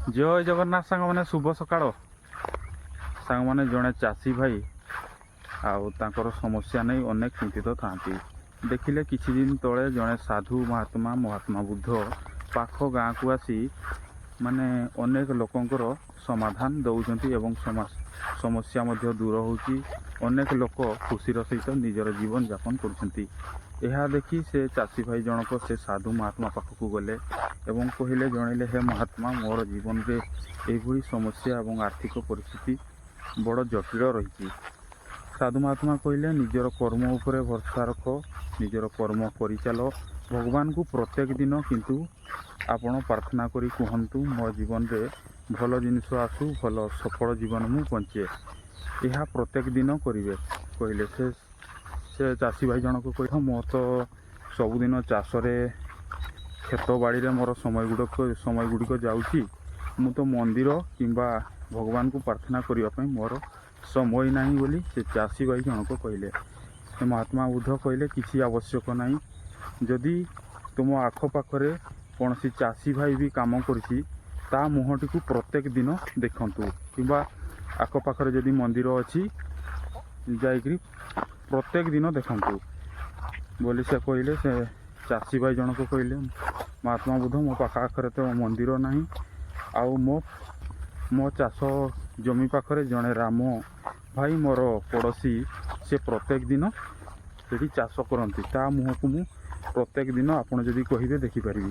जय जगन्नाथ सांग मैंने शुभ सकाळ सांग मैंने जड़े चाषी भाई आर समस्या नहीं अनेक चिंतित था देखिले किछि दिन तले जड़े साधु महात्मा बुद्ध पाख गाँ को आसी माने अनेक लोकंकर समाधान दौरान एवं समस्या मध्य दूर होची अनेक लोक खुशीर सहित निजर जीवन यापन करुछंती। यह देखी से चाषी भाई जनक से साधु महात्मा पाखक गले एवं कहले जनइले हे महात्मा मोर जीवन रे एभली समस्या एवं आर्थिक परिस्थिति बड़ जटिल रही। साधु महात्मा कहले निजर कर्म उपरे भरसा रख निजर कर्म परिचाल भगवान को प्रत्येक दिन किंतु आपण प्रार्थना करी कहतु मो जीवन रे भल जिनिस आसू भल सफल जीवन मु बंचे यह प्रत्येक दिन करेंगे कहले से चाषी भाई जनक कह मोर तो सबुदिन चाषरे खेत बाड़ी रे मोर समय गुड़िक जाऊँगी मु तो मंदिर किंबा भगवान को प्रार्थना करने मोर समय नहीं बोली से चाषी भाई जनक कहले। महात्मा बुद्ध कहले किसी आवश्यक नहीं जदि तुम आखपाखरे कौन सी चाषी भाई भी काम करछि ता मुहटी को प्रत्येक दिन देखंतु किंबा आखपाखरे जदि मंदिर अच्छी जाइकरी प्रत्येक दिन देखंतु बोली से कहले। से चाषी भाई जनक कहले महात्मा बुद्ध मो पाखरे तो मंदिर नहीं आउ मो चाष जमी पाखरे जड़े राम भाई मोर पड़ोसी से प्रत्येक दिन से चाष करती ता मुह को मु प्रत्येक दिन आपड़ जदि कहे देखिपारि।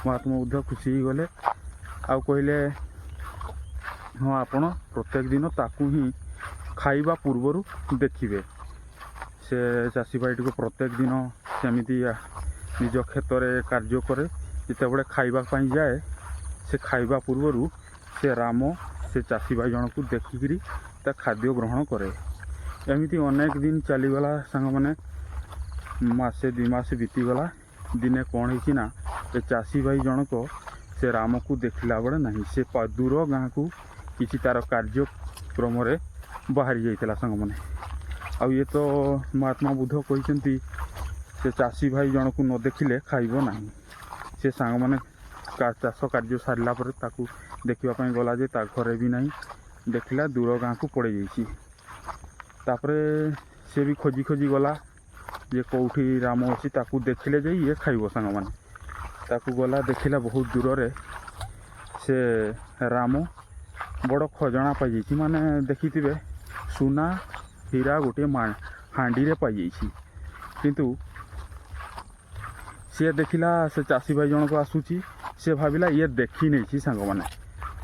महात्मा बुद्ध खुशी गले आउ कहले हाँ आपण प्रत्येक दिन ताकू ही खाइबा पूर्वर देखिए। से चाषी भाई को प्रत्येक दिन सेमती निज क्षेत्र में कार्य करे जिते बड़े खाइबा जाए से खाइबा पूर्वर से राम से चाषी भाई जन को देखिकी ता खाद्य ग्रहण करे। एमती अनेक दिन चलीगला सांग मैंने मसे दि मास बीतीगला दिने कौन है ए चाषी भाई जनक से राम को देखला बड़े नहीं से दूर गाँ को किसी तार कार्यक्रम बाहरी जाइला सांग मैंने आ ये तो महात्मा बुद्ध कहते से चाषी भाई जन को न देखिले खाइब नहीं से सांग मैंने चाष कार्य सारा पर ताकू देखापी गला जे ता घरे भी नहीं देखला दूर गाँ को पड़े जाइए तापरे से भी खोजी खोजी गला जे कौटी राम अच्छी ताकू देखिले जे ये खाइब सांग मैंने ताकू गला देखिला बहुत दूर रे से राम बड़ खजना पाई जाइए माने देखिथिबे सुना हीरा गोटे हांडी रे पाई जाइए किंतु सी देखिला से चाषी भाई जन को आसूची से भाविला ये देखी नहीं सांग मैंने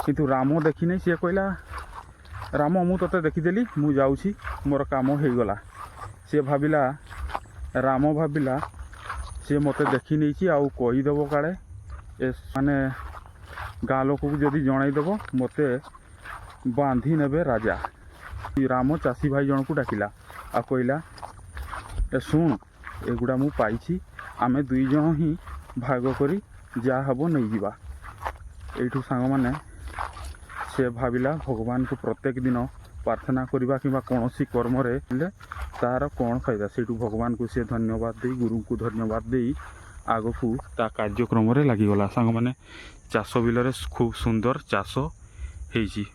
किंतु राम देखी नहीं सी कहला राम मु तते देखीदेली मु जाऊँगी मोर काम हो गला। सी भाविला राम भाविला सी मते देखी नहीं आउ कहीदेव काले माने गाँ लोक को जदि जनईदेव मते बांधी नेबे राजा। राम चाषी भाई जन को डाकिला आ कहला शुण एगुड़ा मु पाइछि आमे दुई जन ही भाग करी जा हबो नहीं जीवा। एठू सांग माने से भाविला भगवान को प्रत्येक दिन प्रार्थना करवा कि कौन सी कर्म रे तार कौन फायदा सेठू भगवान को से धन्यवाद दे गुरु को धन्यवाद दे आग को ता कार्यक्रम रे लागिगला। सांग माने चाष बिल रे खूब सुंदर चाष हेची।